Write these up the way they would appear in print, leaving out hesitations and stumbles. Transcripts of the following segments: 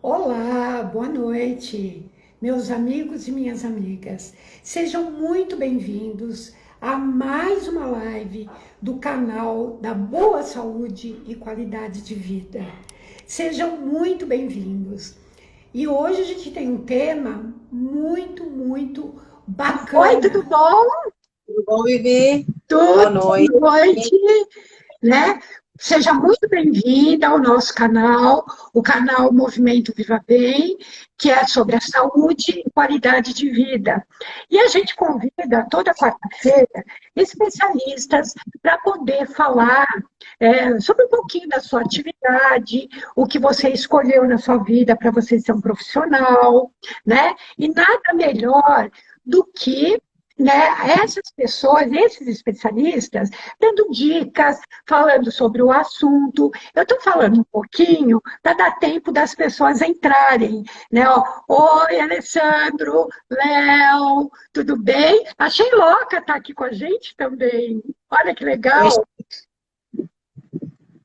Olá, boa noite, meus amigos e minhas amigas. Sejam muito bem-vindos a mais uma live do canal da Boa Saúde e Qualidade de Vida. Sejam muito bem-vindos. E hoje a gente tem um tema muito Oi, tudo bacana. bom? Tudo bom, Vivi? Tudo Boa noite. boa noite, né? Seja muito bem-vinda ao nosso canal, o canal Movimento Viva Bem, que é sobre a saúde e qualidade de vida. E a gente convida toda quarta-feira especialistas para poder falar sobre um pouquinho da sua atividade, o que você escolheu na sua vida para você ser um profissional, né? E nada melhor do que, né, essas pessoas, esses especialistas, dando dicas, falando sobre o assunto. Eu estou falando um pouquinho para dar tempo das pessoas entrarem, né? Ó, oi, Alessandro, Léo, tudo bem? A Sheiloca está aqui com a gente também. Olha que Oi, legal,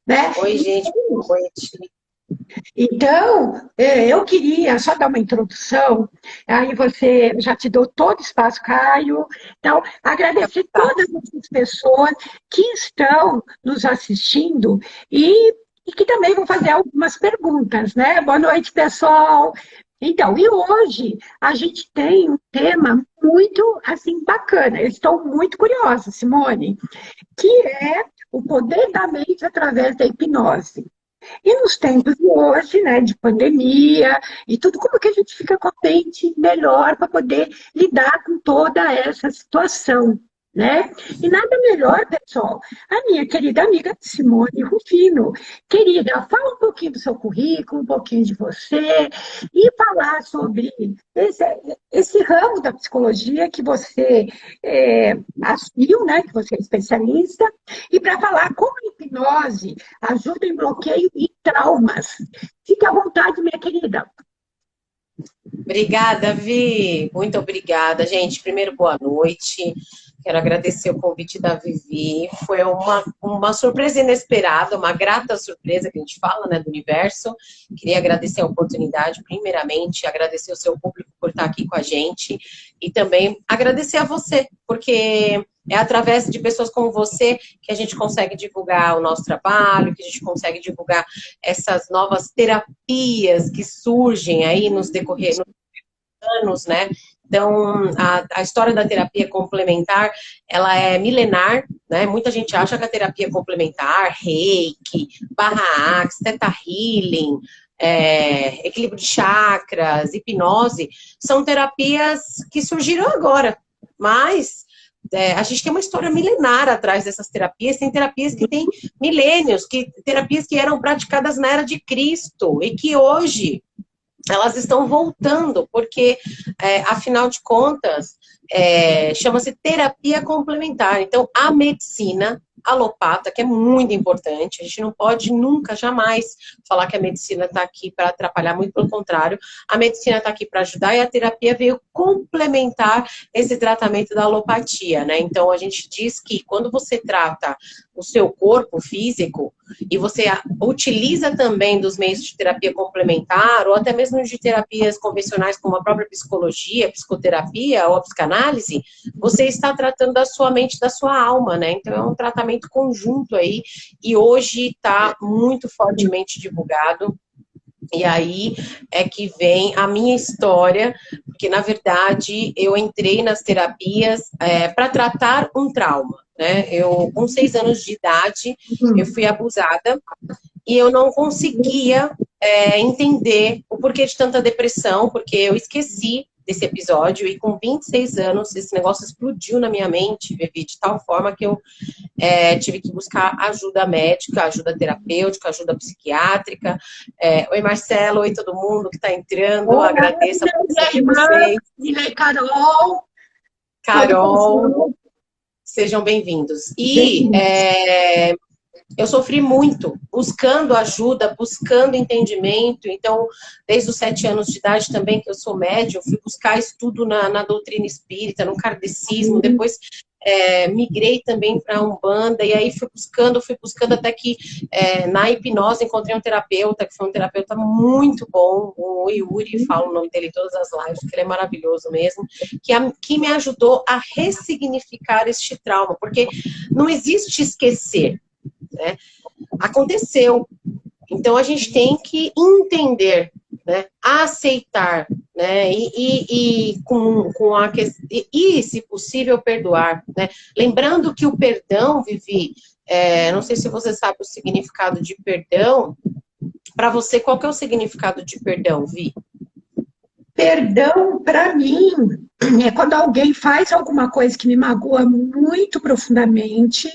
né? oi, gente. Boa noite. Então, eu queria só dar uma introdução, aí você já te dou todo o espaço, Caio. Então, agradecer Tá. todas essas pessoas que estão nos assistindo e que também vão fazer algumas perguntas, né? Boa noite, pessoal. Então, e hoje a gente tem um tema muito, assim, bacana. Eu estou muito curiosa, Simone, que é o poder da mente através da hipnose. E nos tempos de hoje, né, de pandemia e tudo, como que a gente fica com a mente melhor para poder lidar com toda essa situação, né? E nada melhor, pessoal, a minha querida amiga Simone Rufino. Querida, fala um pouquinho do seu currículo, um pouquinho de você e falar sobre esse, esse ramo da psicologia que você assumiu, né, que você é especialista, e para falar como a hipnose ajuda em bloqueio e traumas. Fique à vontade, minha querida. Obrigada, Vi. Muito obrigada, gente. Primeiro, boa noite. Quero agradecer o convite da Vivi. Foi uma surpresa inesperada, uma grata surpresa que a gente fala, né, do universo. Queria agradecer a oportunidade, primeiramente, agradecer o seu público por estar aqui com a gente e também agradecer a você, porque é através de pessoas como você que a gente consegue divulgar o nosso trabalho, que a gente consegue divulgar essas novas terapias que surgem aí nos anos, né? Então, a história da terapia complementar, ela é milenar, né? Muita gente acha que a terapia complementar, reiki, barra axe, theta healing, equilíbrio de chakras, hipnose, são terapias que surgiram agora, mas a gente tem uma história milenar atrás dessas terapias, tem terapias que têm milênios, terapias que eram praticadas na era de Cristo e que hoje elas estão voltando, porque, afinal de contas, chama-se terapia complementar. Então, a medicina alopata, que é muito importante, a gente não pode nunca, jamais, falar que a medicina está aqui para atrapalhar, muito pelo contrário, a medicina está aqui para ajudar e a terapia veio complementar esse tratamento da alopatia, né? Então, a gente diz que quando você trata o seu corpo físico, e você utiliza também dos meios de terapia complementar, ou até mesmo de terapias convencionais, como a própria psicologia, psicoterapia ou a psicanálise, você está tratando da sua mente, da sua alma, né? Então é um tratamento conjunto aí, e hoje está muito fortemente divulgado. E aí é que vem a minha história, porque na verdade eu entrei nas terapias para tratar um trauma, né? Eu, com 6 anos de idade, eu fui abusada e eu não conseguia entender o porquê de tanta depressão, porque eu esqueci desse episódio e com 26 anos esse negócio explodiu na minha mente, Vivi, de tal forma que eu tive que buscar ajuda médica, ajuda terapêutica, ajuda psiquiátrica. Oi, Marcelo, oi todo mundo que está entrando, Olá, agradeço a minha presença de irmã, vocês. minha Carol, tudo Carol, bom? sejam bem-vindos. E Bem, eu sofri muito, buscando ajuda, buscando entendimento. Então, desde os 7 anos de idade também, que eu sou médium, fui buscar estudo na doutrina espírita, no kardecismo. Depois, migrei também para a Umbanda, e aí fui buscando até que na hipnose encontrei um terapeuta, que foi um terapeuta muito bom, o Yuri, falo o nome dele em todas as lives, porque ele é maravilhoso mesmo, que me ajudou a ressignificar este trauma, porque não existe esquecer, né? Aconteceu. Então a gente tem que entender, né? Aceitar, né? E se possível, perdoar, né? Lembrando que o perdão, Vivi, não sei se você sabe o significado de perdão. Para você, qual que é o significado de perdão, Vi? Perdão, para mim, é quando alguém faz alguma coisa que me magoa muito profundamente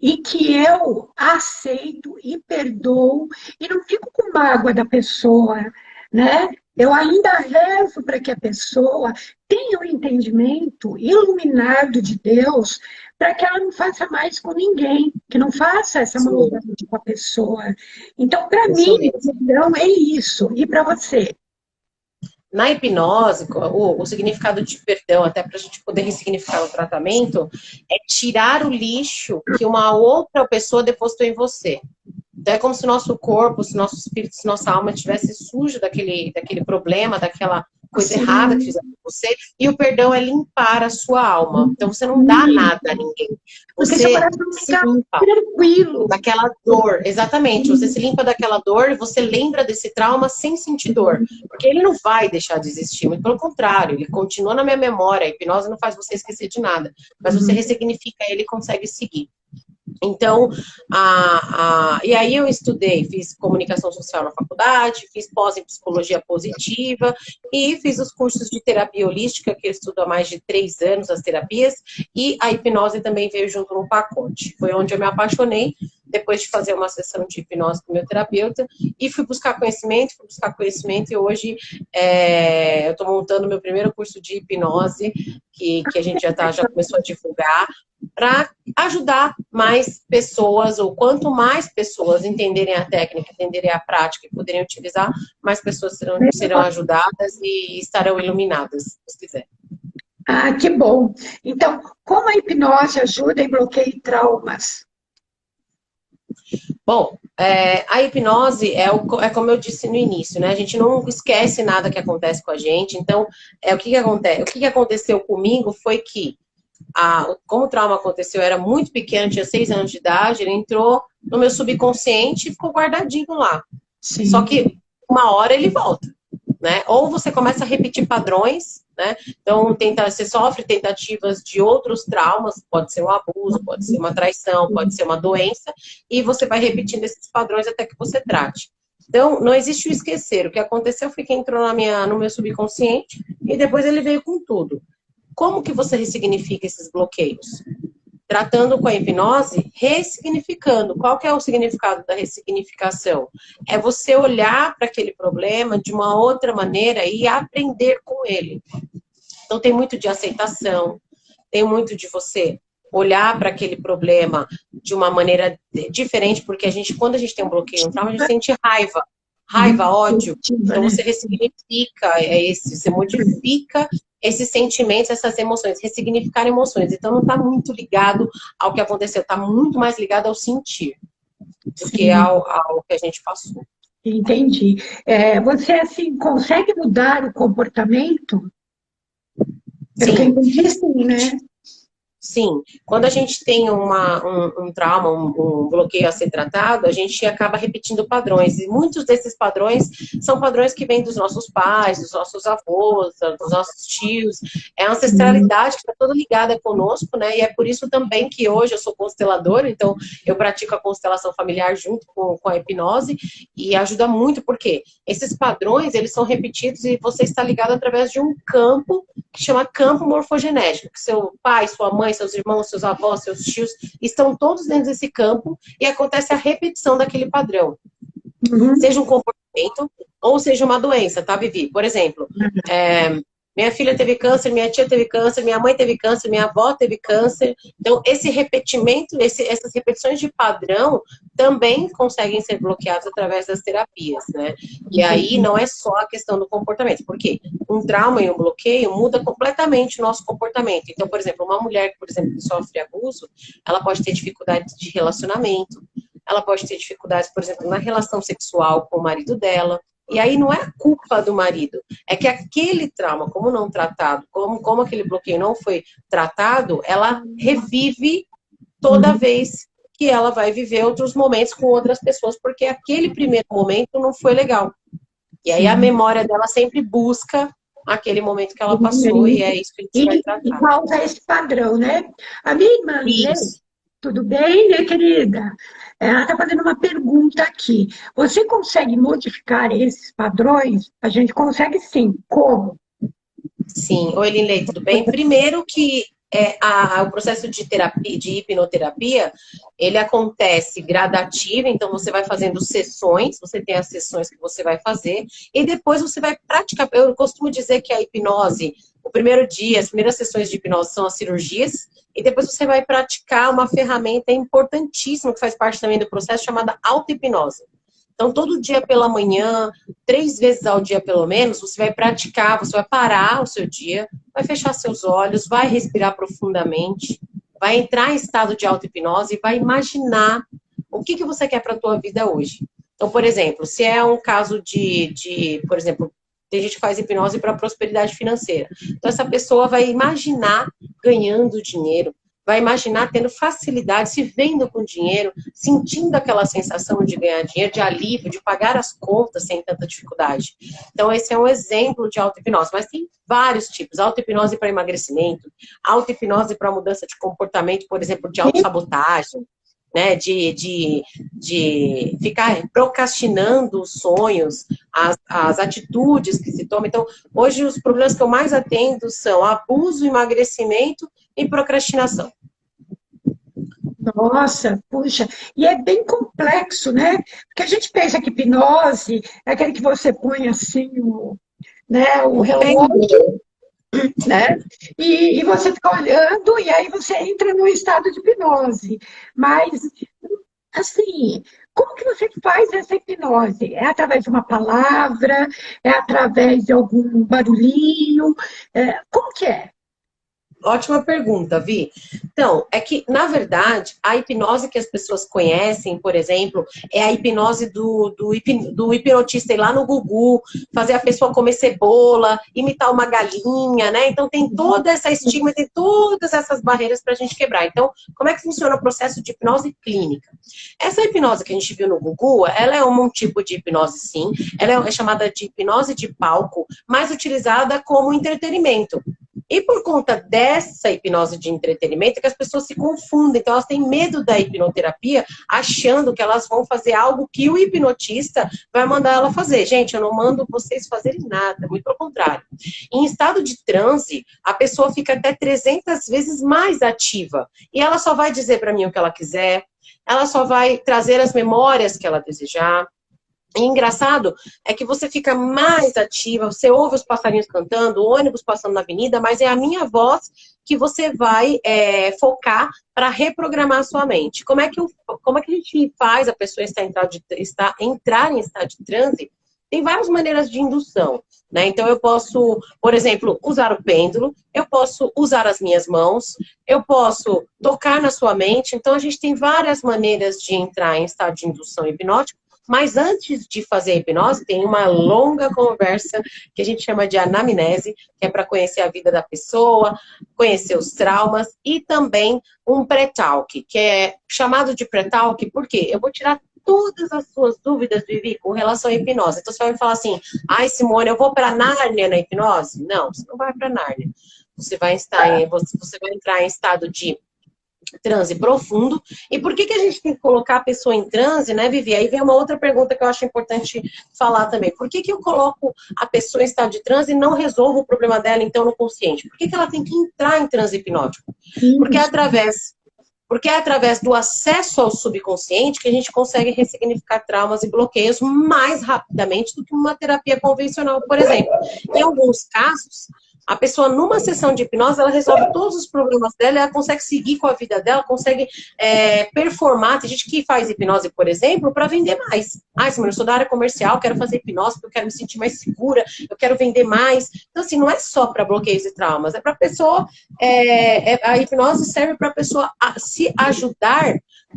e que eu aceito e perdoo e não fico com mágoa da pessoa, né? Eu ainda rezo para que a pessoa tenha o entendimento iluminado de Deus para que ela não faça mais com ninguém, que não faça essa Sim, maldade com a pessoa. Então, para isso mim, mesmo. perdão é isso. E para você? Na hipnose, o significado de perdão, até para a gente poder ressignificar o tratamento, é tirar o lixo que uma outra pessoa depositou em você. Então, é como se o nosso corpo, se nosso espírito, se nossa alma estivesse sujo daquele problema, daquela coisa errada que Sim. fizeram com você, e o perdão é limpar a sua alma. Então, você não dá nada a ninguém. Porque seu Você coração se fica limpa tranquilo. daquela dor. Exatamente. Você se limpa daquela dor e você lembra desse trauma sem sentir dor. Porque ele não vai deixar de existir. Muito pelo contrário, ele continua na minha memória. A hipnose não faz você esquecer de nada. Mas você ressignifica ele e consegue seguir. Então, e aí eu estudei, fiz comunicação social na faculdade, fiz pós em psicologia positiva e fiz os cursos de terapia holística, que eu estudo há mais de 3 anos, as terapias, e a hipnose também veio junto no pacote. Foi onde eu me apaixonei, depois de fazer uma sessão de hipnose com o meu terapeuta, e fui buscar conhecimento, e hoje eu estou montando meu primeiro curso de hipnose, que a gente já começou a divulgar, para ajudar mais pessoas, ou quanto mais pessoas entenderem a técnica, entenderem a prática e poderem utilizar, mais pessoas serão ajudadas e estarão iluminadas, se quiser. Ah, que bom. Então, como a hipnose ajuda em bloqueio e traumas? Bom, a hipnose é como eu disse no início, né? A gente não esquece nada que acontece com a gente. Então, o que acontece? O que aconteceu comigo foi que como o trauma aconteceu, eu era muito pequeno, tinha 6 anos de idade, ele entrou no meu subconsciente e ficou guardadinho lá. Sim. Só que uma hora ele volta, né? Ou você começa a repetir padrões, né? Então, você sofre tentativas de outros traumas, pode ser um abuso, pode ser uma traição, pode ser uma doença, e você vai repetindo esses padrões até que você trate. Então, não existe o esquecer. O que aconteceu foi que entrou no meu subconsciente e depois ele veio com tudo. Como que você ressignifica esses bloqueios? Tratando com a hipnose, ressignificando. Qual que é o significado da ressignificação? É você olhar para aquele problema de uma outra maneira e aprender com ele. Então, tem muito de aceitação, tem muito de você olhar para aquele problema de uma maneira diferente, porque quando a gente tem um bloqueio, um trauma, a gente sente raiva, ódio. Então, você ressignifica você modifica esses sentimentos, essas emoções, ressignificar emoções. Então, não está muito ligado ao que aconteceu, está muito mais ligado ao sentir do que ao que a gente passou. Entendi. Você, assim, consegue mudar o comportamento? Pelo que eu entendi, sim, né? Sim, quando a gente tem um trauma, um bloqueio a ser tratado, a gente acaba repetindo padrões. E muitos desses padrões são padrões que vêm dos nossos pais, dos nossos avós, dos nossos tios. É a ancestralidade que está toda ligada conosco, né? E é por isso também que hoje eu sou consteladora, então eu pratico a constelação familiar junto com a hipnose e ajuda muito, porque esses padrões, eles são repetidos e você está ligado através de um campo que chama campo morfogenético, que seu pai, sua mãe, seus irmãos, seus avós, seus tios, estão todos dentro desse campo e acontece a repetição daquele padrão. Seja um comportamento ou seja uma doença, tá, Vivi? Por exemplo, Minha filha teve câncer, minha tia teve câncer, minha mãe teve câncer, minha avó teve câncer. Então, esse repetimento, essas repetições de padrão também conseguem ser bloqueadas através das terapias, né? E aí não é só a questão do comportamento, porque um trauma e um bloqueio muda completamente o nosso comportamento. Então, por exemplo, uma mulher que, por exemplo, que sofre abuso, ela pode ter dificuldades de relacionamento, ela pode ter dificuldades, por exemplo, na relação sexual com o marido dela. E aí não é culpa do marido, é que aquele trauma, como não tratado, como aquele bloqueio não foi tratado, ela revive toda vez que ela vai viver outros momentos com outras pessoas, porque aquele primeiro momento não foi legal. E aí a memória dela sempre busca aquele momento que ela passou, e é isso que a gente vai tratar. E causa esse padrão, né? A minha irmã, tudo bem, minha querida? Ela está fazendo uma pergunta aqui. Você consegue modificar esses padrões? A gente consegue sim. Como? Sim. Oi, Linley, tudo bem? Primeiro que o processo de terapia, de hipnoterapia, ele acontece gradativo, então você vai fazendo sessões, você tem as sessões que você vai fazer, e depois você vai praticar. Eu costumo dizer que a hipnose, o primeiro dia, as primeiras sessões de hipnose são as cirurgias, e depois você vai praticar uma ferramenta importantíssima, que faz parte também do processo, chamada auto-hipnose. Então, todo dia pela manhã, 3 vezes ao dia pelo menos, você vai praticar, você vai parar o seu dia, vai fechar seus olhos, vai respirar profundamente, vai entrar em estado de auto-hipnose e vai imaginar o que você quer para a tua vida hoje. Então, por exemplo, se é um caso por exemplo, tem gente que faz hipnose para prosperidade financeira. Então, essa pessoa vai imaginar ganhando dinheiro, vai imaginar tendo facilidade, se vendo com dinheiro, sentindo aquela sensação de ganhar dinheiro, de alívio, de pagar as contas sem tanta dificuldade. Então, esse é um exemplo de auto-hipnose. Mas tem vários tipos. Auto-hipnose para emagrecimento, auto-hipnose para mudança de comportamento, por exemplo, de autossabotagem, né, de ficar procrastinando os sonhos, as atitudes que se tomam. Então, hoje os problemas que eu mais atendo são abuso, emagrecimento e procrastinação. Nossa, puxa, e é bem complexo, né? Porque a gente pensa que hipnose é aquele que você põe assim, o relógio, né? E você fica olhando e aí você entra no estado de hipnose. Mas, assim, como que você faz essa hipnose? É através de uma palavra? É através de algum barulhinho? Como que é? Ótima pergunta, Vi. Então, é que, na verdade, a hipnose que as pessoas conhecem, por exemplo, é a hipnose do hipnotista ir lá no Gugu, fazer a pessoa comer cebola, imitar uma galinha, né? Então, tem toda essa estigma, tem todas essas barreiras para a gente quebrar. Então, como é que funciona o processo de hipnose clínica? Essa hipnose que a gente viu no Gugu, ela é um tipo de hipnose, sim. Ela é chamada de hipnose de palco, mas utilizada como entretenimento. E por conta dessa hipnose de entretenimento, é que as pessoas se confundem. Então, elas têm medo da hipnoterapia, achando que elas vão fazer algo que o hipnotista vai mandar ela fazer. Gente, eu não mando vocês fazerem nada, muito pelo contrário. Em estado de transe, a pessoa fica até 300 vezes mais ativa. E ela só vai dizer para mim o que ela quiser, ela só vai trazer as memórias que ela desejar. E engraçado é que você fica mais ativa, você ouve os passarinhos cantando, o ônibus passando na avenida, mas é a minha voz que você vai focar para reprogramar a sua mente. Como é que a gente faz a pessoa entrar em estado de transe? Tem várias maneiras de indução, né? Então, eu posso, por exemplo, usar o pêndulo, eu posso usar as minhas mãos, eu posso tocar na sua mente. Então, a gente tem várias maneiras de entrar em estado de indução hipnótica. Mas antes de fazer a hipnose, tem uma longa conversa que a gente chama de anamnese, que é para conhecer a vida da pessoa, conhecer os traumas, e também um pré-talk, que é chamado de pré-talk, porque eu vou tirar todas as suas dúvidas, Vivi, com relação à hipnose. Então você vai me falar assim, ai Simone, eu vou para Nárnia na hipnose? Não, você não vai para Nárnia. Você vai entrar em estado de transe profundo. E por que a gente tem que colocar a pessoa em transe, né, Vivi? Aí vem uma outra pergunta que eu acho importante falar também. Por que eu coloco a pessoa em estado de transe e não resolvo o problema dela, então, no consciente? Por que ela tem que entrar em transe hipnótico? Porque é através do acesso ao subconsciente que a gente consegue ressignificar traumas e bloqueios mais rapidamente do que uma terapia convencional, por exemplo. Em alguns casos, A pessoa, numa sessão de hipnose, ela resolve todos os problemas dela, ela consegue seguir com a vida dela, consegue performar. Tem gente que faz hipnose, por exemplo, para vender mais. Ah, Simone, eu sou da área comercial, quero fazer hipnose porque eu quero me sentir mais segura, eu quero vender mais. Então, assim, não é só para bloqueios e traumas, é para a pessoa... a hipnose serve para a pessoa se ajudar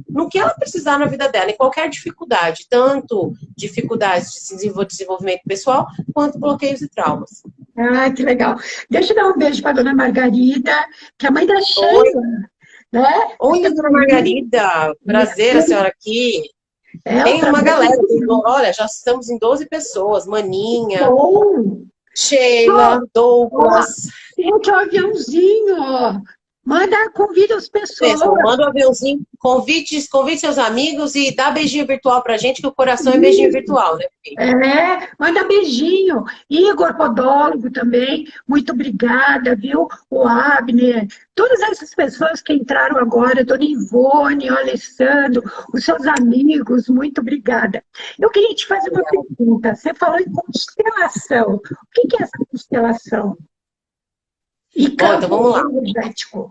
no que ela precisar na vida dela, em qualquer dificuldade, tanto dificuldades de desenvolvimento pessoal, quanto bloqueios e traumas. Ah, que legal. Deixa eu dar um beijo para a dona Margarida, que é a mãe da Oi, Sheila, né? oi, dona Margarida, prazer a senhora aqui. Tem uma galera, olha, já estamos em 12 pessoas, Maninha, Bom. Sheila, Douglas. Tem aqui um aviãozinho, ó. Convida as pessoas. Manda um aviãozinho, convite seus amigos e dá beijinho virtual pra gente, que o coração é beijinho virtual, né? Manda beijinho. Igor Podólogo também, muito obrigada, viu? O Abner, todas essas pessoas que entraram agora, Dona Ivone, o Alessandro, os seus amigos, muito obrigada. Eu queria te fazer uma pergunta. Você falou em constelação. O que é essa constelação? Bom, então vamos lá. Energético.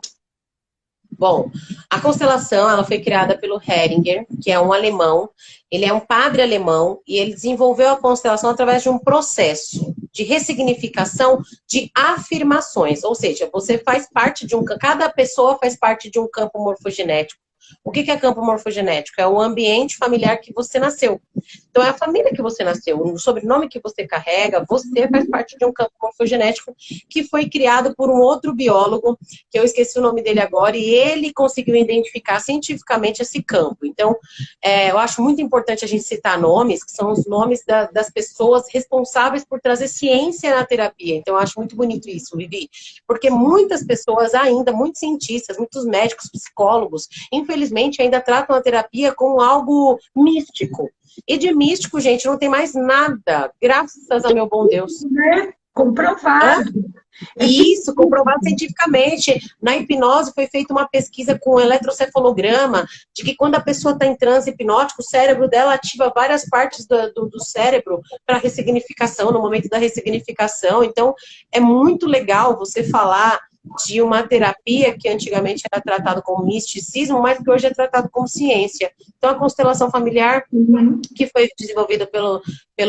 Bom, a constelação, ela foi criada pelo Heringer, que é um alemão. Ele é um padre alemão e ele desenvolveu a constelação através de um processo de ressignificação de afirmações. Ou seja, você faz parte de cada pessoa faz parte de um campo morfogenético. O que é campo morfogenético? É o ambiente familiar que você nasceu. Então, é a família que você nasceu, o sobrenome que você carrega, você faz parte de um campo morfogenético que foi criado por um outro biólogo, que eu esqueci o nome dele agora, e ele conseguiu identificar cientificamente esse campo. Então, eu acho muito importante a gente citar nomes, que são os nomes das pessoas responsáveis por trazer ciência na terapia. Então, eu acho muito bonito isso, Vivi, porque muitas pessoas ainda, muitos cientistas, muitos médicos, psicólogos, infelizmente, ainda tratam a terapia como algo místico. E de místico, gente, não tem mais nada. Graças a meu bom Deus. Comprovado. Isso, comprovado cientificamente. Na hipnose foi feita uma pesquisa com eletrocefalograma, de que quando a pessoa está em transe hipnótico, o cérebro dela ativa várias partes do cérebro para ressignificação, no momento da ressignificação. Então, é muito legal você falar de uma terapia que antigamente era tratado como misticismo, mas que hoje é tratado como ciência. Então, a constelação familiar, que foi desenvolvida pelo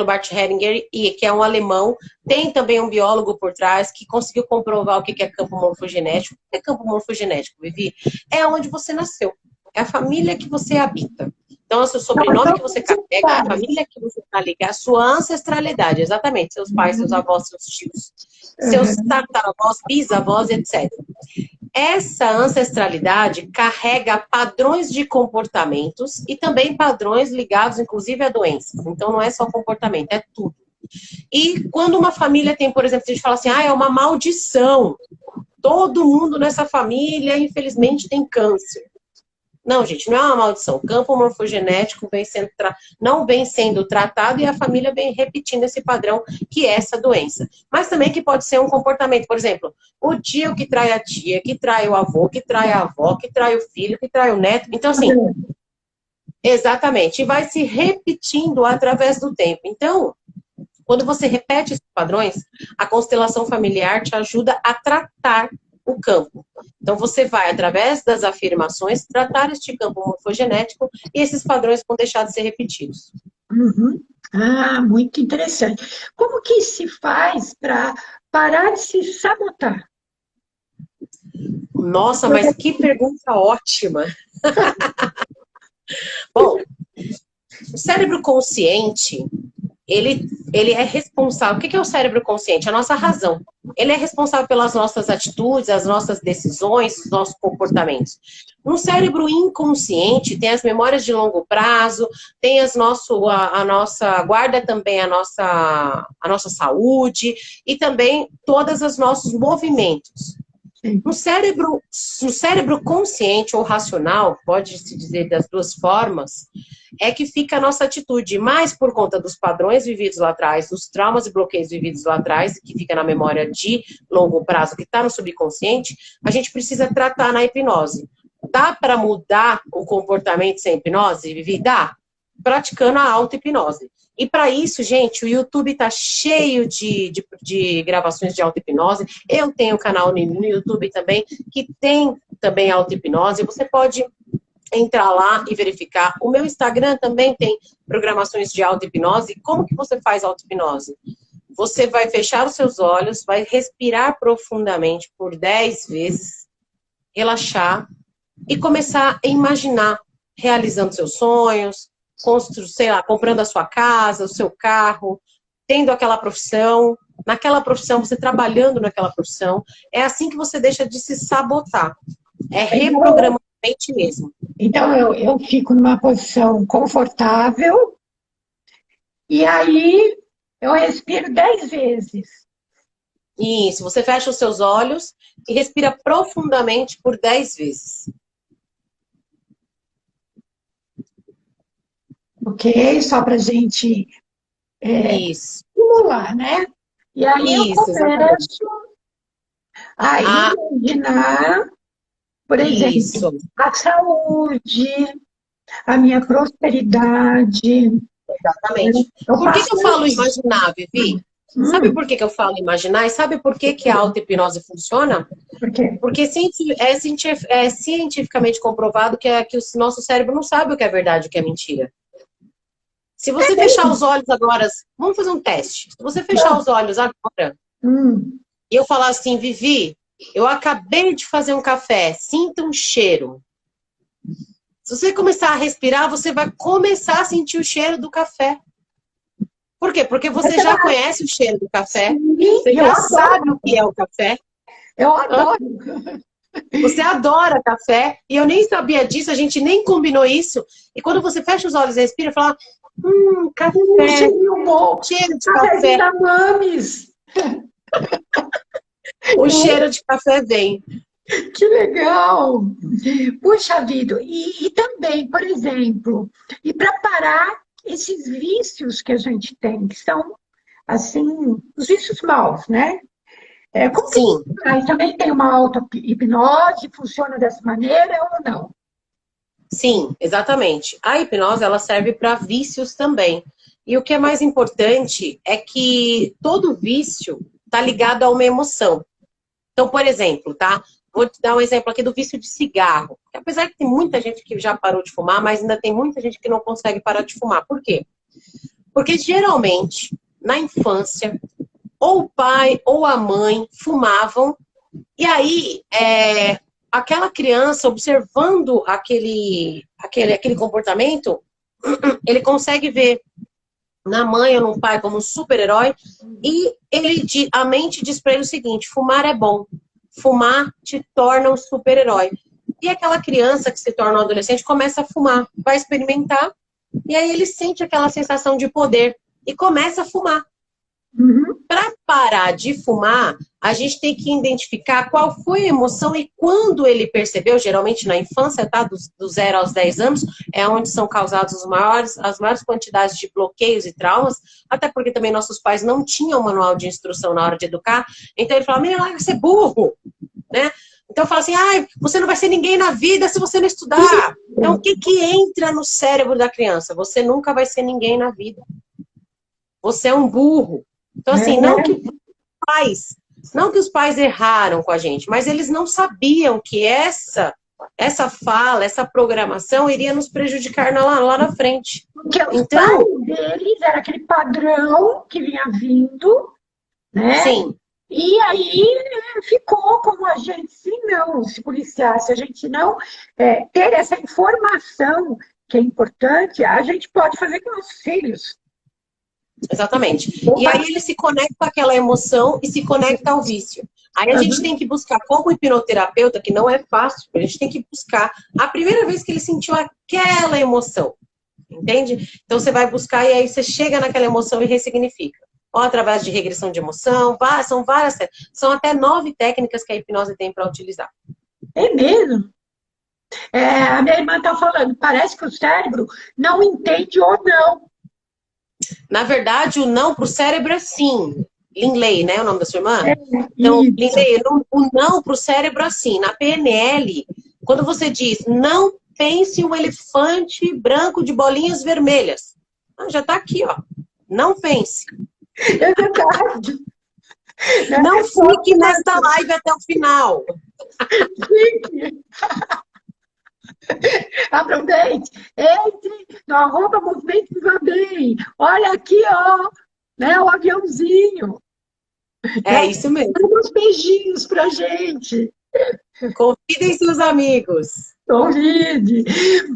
Bart Hellinger, e que é um alemão, tem também um biólogo por trás, que conseguiu comprovar o que é campo morfogenético. O que é campo morfogenético, Vivi? É onde você nasceu. É a família que você habita. Então, é o seu sobrenome que você carrega, a família que você está ligado, a sua ancestralidade, exatamente. Seus pais, seus avós, seus tios, seus tataravós, bisavós, etc. Essa ancestralidade carrega padrões de comportamentos e também padrões ligados, inclusive, a doenças. Então, não é só comportamento, é tudo. E quando uma família tem, por exemplo, a gente fala assim, é uma maldição. Todo mundo nessa família, infelizmente, tem câncer. Não, gente, não é uma maldição. O campo morfogenético não vem sendo tratado e a família vem repetindo esse padrão que é essa doença. Mas também que pode ser um comportamento, por exemplo, o tio que trai a tia, que trai o avô, que trai a avó, que trai o filho, que trai o neto. Então, assim, exatamente. E vai se repetindo através do tempo. Então, quando você repete esses padrões, a constelação familiar te ajuda a tratar o campo. Então, você vai, através das afirmações, tratar este campo morfogenético e esses padrões vão deixar de ser repetidos. Ah, muito interessante. Como que se faz para parar de se sabotar? Nossa, mas que pergunta ótima! Bom, o cérebro consciente, ele é responsável. O que é o cérebro consciente? A nossa razão. Ele é responsável pelas nossas atitudes, as nossas decisões, os nossos comportamentos. No cérebro inconsciente, tem as memórias de longo prazo, tem a nossa guarda também a nossa saúde e também todos os nossos movimentos. No cérebro consciente ou racional, pode-se dizer das duas formas, é que fica a nossa atitude, mais por conta dos padrões vividos lá atrás, dos traumas e bloqueios vividos lá atrás, que fica na memória de longo prazo, que está no subconsciente, a gente precisa tratar na hipnose. Dá para mudar o comportamento sem hipnose, Vivi? Dá. praticando a auto-hipnose. E para isso, gente, o YouTube tá cheio de gravações de auto-hipnose. Eu tenho um canal no YouTube também, que tem também auto-hipnose. Você pode entrar lá e verificar. O meu Instagram também tem programações de auto-hipnose. Como que você faz auto-hipnose? Você vai fechar os seus olhos, vai respirar profundamente por 10 vezes, relaxar e começar a imaginar realizando seus sonhos, sei lá, comprando a sua casa, o seu carro, tendo aquela profissão, naquela profissão, você trabalhando naquela profissão. É assim que você deixa de se sabotar. É reprogramando a mente mesmo. Então, eu fico numa posição confortável e aí eu respiro 10 vezes. Isso, você fecha os seus olhos e respira profundamente por 10 vezes. Ok? Só para a gente Isso. simular, né? E aí eu começo a imaginar, por exemplo, a saúde, a minha prosperidade. Exatamente. Por que eu falo imaginar, Vivi? Sabe por que eu falo imaginar? E sabe por que a auto-hipnose funciona? Por quê? Porque é cientificamente comprovado que o nosso cérebro não sabe o que é verdade e o que é mentira. Se você fechar os olhos agora, vamos fazer um teste. Se você fechar os olhos agora, e eu falar assim, Vivi, eu acabei de fazer um café, sinta um cheiro. Se você começar a respirar, você vai começar a sentir o cheiro do café. Por quê? Porque você já conhece o cheiro do café, você já sabe o que é o café. Eu adoro. Você adora café, e eu nem sabia disso, a gente nem combinou isso. E quando você fecha os olhos e respira, fala, café, cheirinho bom. Cheiro de café. Da Mames. O cheiro de café vem. Que legal! Puxa vida, e também, por exemplo, e para parar esses vícios que a gente tem, que são, assim, os vícios maus, né? Como que faz? Também tem uma auto-hipnose, funciona dessa maneira ou não? Sim, exatamente. A hipnose, ela serve para vícios também. E o que é mais importante é que todo vício está ligado a uma emoção. Então, por exemplo, tá? Vou te dar um exemplo aqui do vício de cigarro. Apesar que tem muita gente que já parou de fumar, mas ainda tem muita gente que não consegue parar de fumar. Por quê? Porque geralmente, na infância, ou o pai ou a mãe fumavam, e aí aquela criança observando aquele comportamento, ele consegue ver na mãe ou no pai como um super-herói, e a mente diz para ele o seguinte, fumar é bom. Fumar te torna um super-herói. E aquela criança que se torna um adolescente começa a fumar, vai experimentar, e aí ele sente aquela sensação de poder e começa a fumar. Para parar de fumar, a gente tem que identificar qual foi a emoção e quando ele percebeu, geralmente na infância, tá? Do 0 aos 10 anos, é onde são causados as maiores quantidades de bloqueios e traumas, até porque também nossos pais não tinham manual de instrução na hora de educar, então ele fala, menina, larga ser burro, né? Então fala assim, você não vai ser ninguém na vida se você não estudar. Então o que entra no cérebro da criança? Você nunca vai ser ninguém na vida. Você é um burro. Então, assim, não que os pais erraram com a gente, mas eles não sabiam que essa fala, essa programação iria nos prejudicar lá na frente. Porque os pais deles era aquele padrão que vinha vindo, né? Sim. E aí ficou como a gente, se não se policiar, se a gente não ter essa informação que é importante, a gente pode fazer com os filhos. Exatamente. E aí ele se conecta com aquela emoção e se conecta ao vício. Aí a gente tem que buscar, como hipnoterapeuta, que não é fácil, a gente tem que buscar a primeira vez que ele sentiu aquela emoção. Entende? Então você vai buscar e aí você chega naquela emoção e ressignifica. Ou através de regressão de emoção, são várias, são até 9 técnicas que a hipnose tem para utilizar. É mesmo? A minha irmã está falando, parece que o cérebro não entende ou não. Na verdade, o não para o cérebro é sim. Lindley, né? O nome da sua irmã? Então, Lindley, o não para o cérebro é assim. Na PNL, quando você diz não pense em um elefante branco de bolinhas vermelhas. Ah, já está aqui, ó. Não pense. É verdade. Não fique nesta live até o final. Fique. Aproveite. Entre no @Movimento Viva Bem. Olha aqui, ó. Né, o aviãozinho. É isso mesmo. Dá uns beijinhos pra gente. Convidem seus amigos. Convide.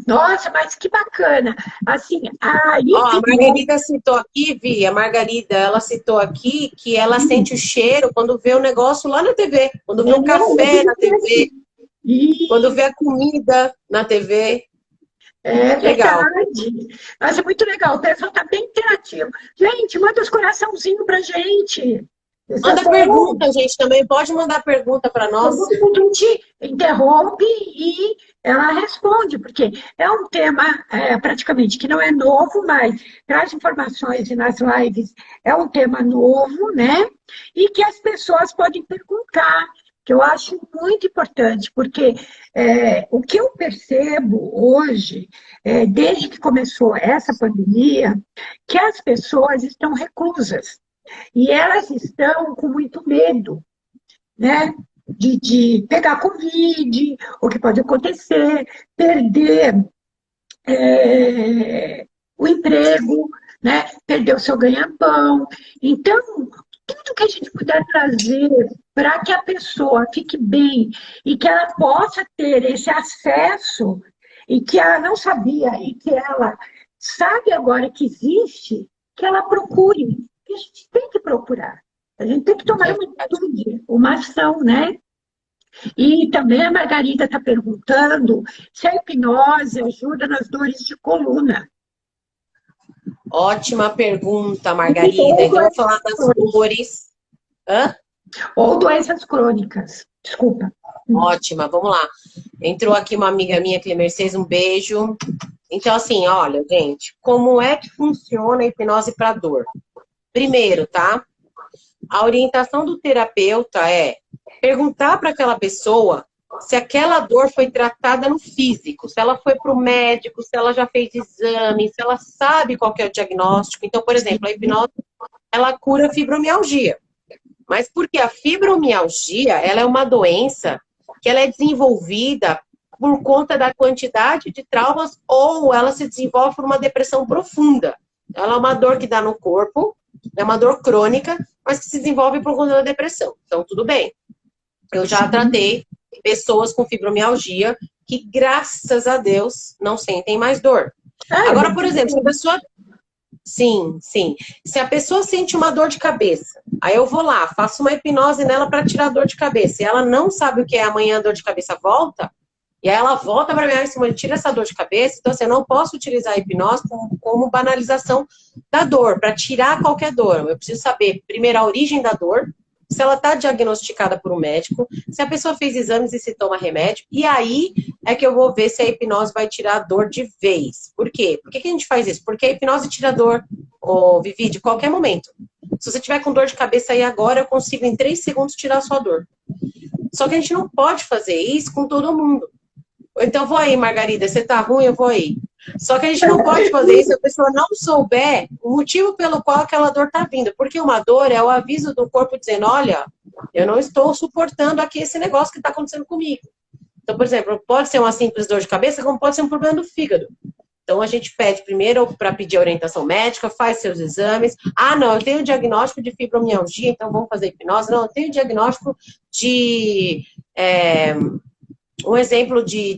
Nossa, mas que bacana. Assim, a Ó, a Margarida citou aqui, Vi, a Margarida, ela citou aqui que ela sente o cheiro quando vê o negócio lá na TV, quando vê o café na TV, quando vê a comida na TV. É Legal. verdade. Mas é muito legal. O pessoal está bem interativo. Gente, manda os coraçãozinhos pra gente. Manda pergunta, gente, também. Pode mandar pergunta para nós. A gente interrompe e ela responde, porque é um tema praticamente que não é novo, mas traz informações e nas lives é um tema novo, né? E que as pessoas podem perguntar, que eu acho muito importante, porque o que eu percebo hoje, desde que começou essa pandemia, que as pessoas estão reclusas. E elas estão com muito medo, né? De pegar Covid, o que pode acontecer, perder o emprego, né? Perder o seu ganha-pão. Então, tudo que a gente puder trazer para que a pessoa fique bem e que ela possa ter esse acesso e que ela não sabia e que ela sabe agora que existe, que ela procure. Que a gente tem que procurar. A gente tem que tomar uma atitude, uma ação, né? E também a Margarida está perguntando se a hipnose ajuda nas dores de coluna. Ótima pergunta, Margarida. Então, vou falar das dores. Hã? Ou doenças crônicas. Desculpa. Ótima, vamos lá. Entrou aqui uma amiga minha, Clemercedes, um beijo. Então, assim, olha, gente, como é que funciona a hipnose para dor? Primeiro, tá? A orientação do terapeuta é perguntar para aquela pessoa se aquela dor foi tratada no físico, se ela foi para o médico, se ela já fez exame, se ela sabe qual que é o diagnóstico. Então, por exemplo, a hipnose, ela cura fibromialgia. Mas porque a fibromialgia, ela é uma doença que ela é desenvolvida por conta da quantidade de traumas ou ela se desenvolve por uma depressão profunda. Ela é uma dor que dá no corpo, é uma dor crônica, mas que se desenvolve por conta da depressão. Então, tudo bem. Eu já tratei pessoas com fibromialgia que, graças a Deus, não sentem mais dor. Agora, por exemplo, se a pessoa... Sim, sim. Se a pessoa sente uma dor de cabeça, aí eu vou lá, faço uma hipnose nela para tirar a dor de cabeça, e ela não sabe o que é amanhã a dor de cabeça volta, e aí ela volta para mim e diz, tira essa dor de cabeça, então assim, eu não posso utilizar a hipnose como banalização da dor, para tirar qualquer dor. Eu preciso saber, primeiro, a origem da dor, se ela está diagnosticada por um médico, se a pessoa fez exames e se toma remédio, e aí é que eu vou ver se a hipnose vai tirar a dor de vez. Por quê? Por que a gente faz isso? Porque a hipnose tira a dor, Vivi, de qualquer momento. Se você tiver com dor de cabeça aí agora, eu consigo em 3 segundos tirar a sua dor. Só que a gente não pode fazer isso com todo mundo. Então, vou aí, Margarida, você tá ruim, eu vou aí. Só que a gente não pode fazer isso se a pessoa não souber o motivo pelo qual aquela dor tá vindo. Porque uma dor é o aviso do corpo dizendo, olha, eu não estou suportando aqui esse negócio que está acontecendo comigo. Então, por exemplo, pode ser uma simples dor de cabeça, como pode ser um problema do fígado. Então, a gente pede primeiro para pedir orientação médica, faz seus exames. Ah, não, eu tenho diagnóstico de fibromialgia, então vamos fazer hipnose. Não, eu tenho diagnóstico de... Um exemplo de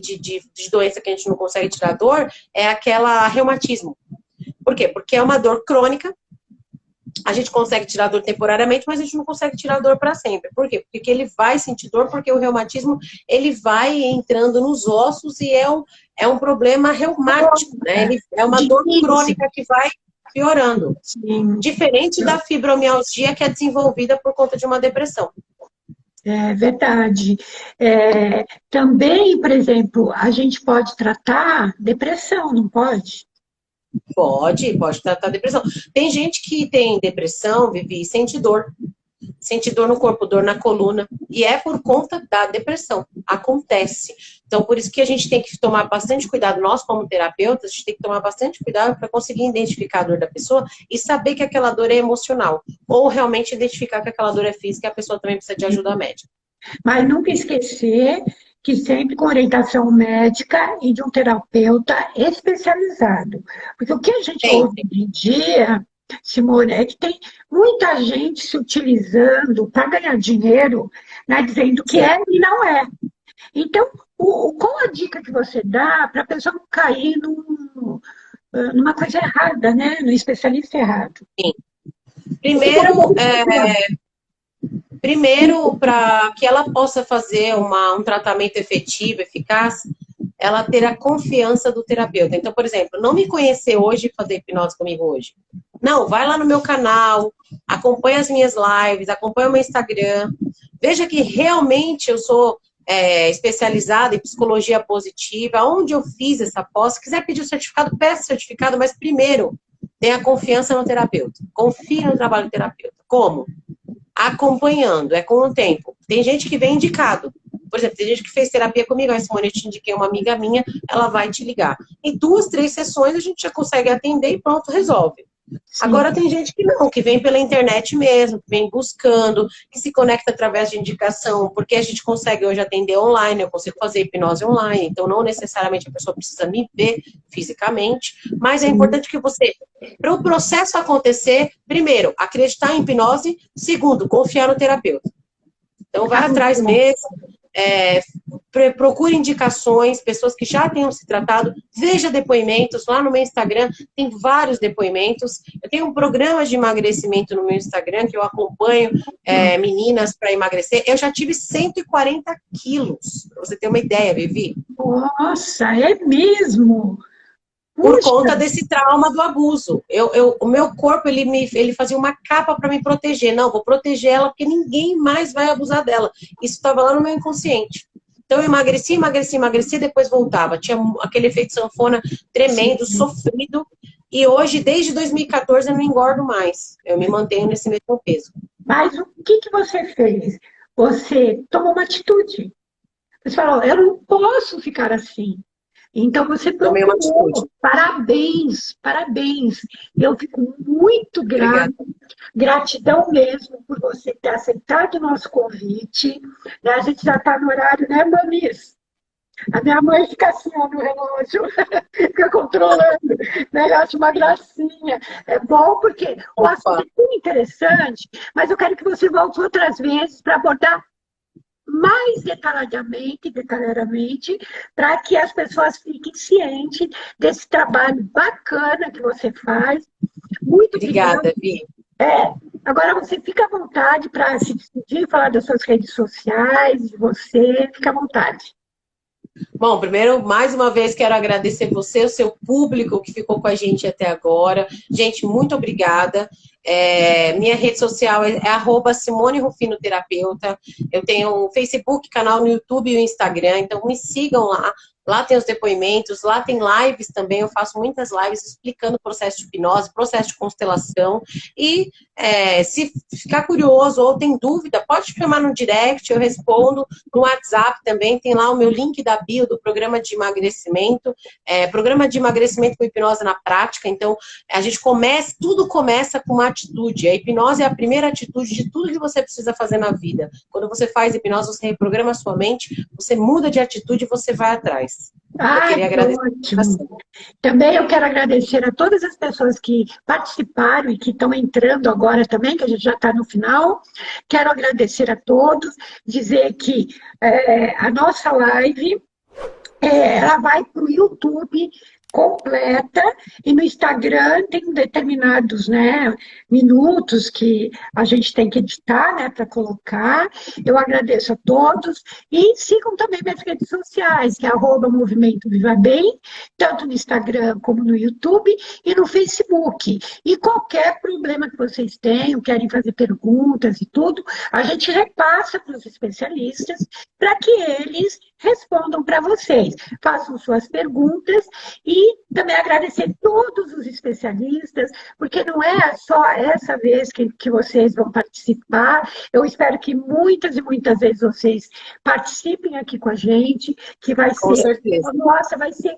doença que a gente não consegue tirar dor é aquela reumatismo. Por quê? Porque é uma dor crônica, a gente consegue tirar dor temporariamente, mas a gente não consegue tirar dor para sempre. Por quê? Porque ele vai sentir dor, porque o reumatismo ele vai entrando nos ossos e é um problema reumático, né? Ele é uma dor crônica que vai piorando. Sim. Diferente da fibromialgia, que é desenvolvida por conta de uma depressão. É verdade. Também, por exemplo, a gente pode tratar depressão, não pode? Pode tratar depressão. Tem gente que tem depressão, Vivi, e sente dor. Sente dor no corpo, dor na coluna. E é por conta da depressão. Acontece. Então, por isso que a gente tem que tomar bastante cuidado, nós como terapeutas, a gente tem que tomar bastante cuidado para conseguir identificar a dor da pessoa e saber que aquela dor é emocional, ou realmente identificar que aquela dor é física e a pessoa também precisa de ajuda médica. Mas nunca esquecer que sempre com orientação médica e de um terapeuta especializado. Porque o que a gente ouve Sempre. hoje em dia, Simone, é que tem muita gente se utilizando para ganhar dinheiro, né, dizendo que Sim. é e não é. Então, qual a dica que você dá para a pessoa não cair numa coisa errada, né? No especialista errado? Primeiro, para que ela possa fazer um tratamento efetivo, eficaz, ela ter a confiança do terapeuta. Então, por exemplo, não me conhecer hoje e fazer hipnose comigo hoje. Não, vai lá no meu canal, acompanha as minhas lives, acompanha o meu Instagram, veja que realmente eu sou especializada em psicologia positiva, onde eu fiz essa pós. Se quiser pedir o certificado, peça o certificado, mas primeiro, tenha confiança no terapeuta. Confie no trabalho do terapeuta. Como? Acompanhando, é com o tempo. Tem gente que vem indicado. Por exemplo, tem gente que fez terapia comigo, a Simone, eu te indiquei uma amiga minha, ela vai te ligar. Em 2, 3 sessões a gente já consegue atender e pronto, resolve. Sim. Agora tem gente que não, que vem pela internet mesmo, que vem buscando, que se conecta através de indicação, porque a gente consegue hoje atender online, eu consigo fazer hipnose online, então não necessariamente a pessoa precisa me ver fisicamente, mas é importante que você, para o processo acontecer, primeiro, acreditar em hipnose, segundo, confiar no terapeuta. Então vai atrás mesmo, procure indicações, pessoas que já tenham se tratado, veja depoimentos, lá no meu Instagram tem vários depoimentos, eu tenho um programa de emagrecimento no meu Instagram, que eu acompanho meninas para emagrecer, eu já tive 140 quilos, para você ter uma ideia, Vivi. Nossa, é mesmo? Por Puxa. conta desse trauma do abuso. O meu corpo, ele fazia uma capa para me proteger. Não, vou proteger ela porque ninguém mais vai abusar dela. Isso estava lá no meu inconsciente. Então, eu emagreci, depois voltava. Tinha aquele efeito sanfona tremendo, sofrido. E hoje, desde 2014, eu não engordo mais. Eu me mantenho nesse mesmo peso. Mas o que você fez? Você tomou uma atitude. Você falou, eu não posso ficar assim. Então, você Tomei uma procurou. atitude. Parabéns, parabéns. Eu fico muito grata, Obrigada. gratidão mesmo por você ter aceitado o nosso convite. Né? A gente já está no horário, né, Manis? A minha mãe fica assim, ó, no relógio, fica controlando, né? Eu acho uma gracinha. É bom porque o assunto é muito interessante, mas eu quero que você volte outras vezes para abordar mais detalhadamente, para que as pessoas fiquem cientes desse trabalho bacana que você faz. Muito Obrigada, obrigada. Vi. Agora você fica à vontade para se despedir, falar das suas redes sociais, de você, fica à vontade. Bom, primeiro, mais uma vez, quero agradecer você, o seu público que ficou com a gente até agora. Gente, muito obrigada. Minha rede social é @SimoneRufinoTerapeuta. Eu tenho um Facebook, canal no YouTube e o Instagram, então me sigam lá. Lá tem os depoimentos, lá tem lives também, eu faço muitas lives explicando o processo de hipnose, processo de constelação. E se ficar curioso ou tem dúvida, pode chamar no direct, eu respondo. No WhatsApp também tem lá o meu link da bio do programa de emagrecimento. Programa de emagrecimento com hipnose na prática. Então, tudo começa com uma atitude. A hipnose é a primeira atitude de tudo que você precisa fazer na vida. Quando você faz hipnose, você reprograma a sua mente, você muda de atitude e você vai atrás. Eu queria agradecer. Ótimo. Também eu quero agradecer a todas as pessoas que participaram e que estão entrando agora também, que a gente já está no final. Quero agradecer a todos, dizer que a nossa live ela vai para o YouTube completa e no Instagram tem determinados, né, minutos que a gente tem que editar, né, para colocar. Eu agradeço a todos e sigam também minhas redes sociais, que é @Movimento Viva Bem, tanto no Instagram como no YouTube e no Facebook. E qualquer problema que vocês tenham, querem fazer perguntas e tudo, a gente repassa para os especialistas para que eles respondam para vocês. Façam suas perguntas e Também agradecer todos os especialistas, porque não é só essa vez que vocês vão participar. Eu espero que muitas e muitas vezes vocês participem aqui com a gente, que vai Com ser, certeza. nossa, vai ser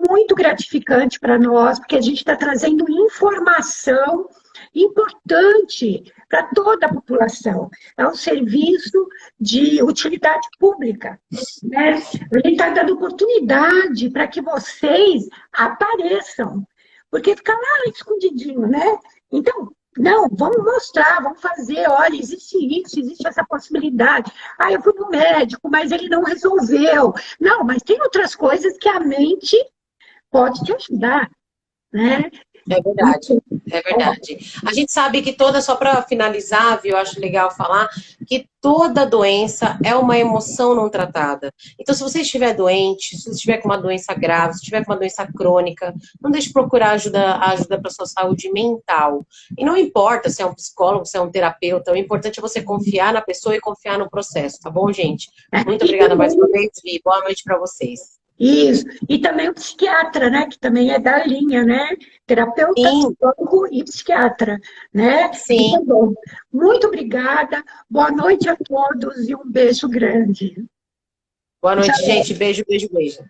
muito gratificante para nós, porque a gente está trazendo informação importante para toda a população. É um serviço de utilidade pública, né? A gente está dando oportunidade para que vocês apareçam, porque fica lá escondidinho, né? Então, não, vamos mostrar, vamos fazer, olha, existe isso, existe essa possibilidade. Ah, eu fui no médico, mas ele não resolveu. Não, mas tem outras coisas que a mente pode te ajudar, né? É verdade, é verdade. A gente sabe que só para finalizar, viu, eu acho legal falar, que toda doença é uma emoção não tratada. Então, se você estiver doente, se você estiver com uma doença grave, se estiver com uma doença crônica, não deixe de procurar ajuda para sua saúde mental. E não importa se é um psicólogo, se é um terapeuta, o importante é você confiar na pessoa e confiar no processo, tá bom, gente? Muito obrigada mais uma vez, Vi. Boa noite para vocês. Isso. E também o psiquiatra, né? Que também é da linha, né? Terapeuta, Sim. psicólogo e psiquiatra, né? Sim. Então, bom, muito obrigada. Boa noite a todos e um beijo grande. Boa noite, gente. Beijo, beijo, beijo.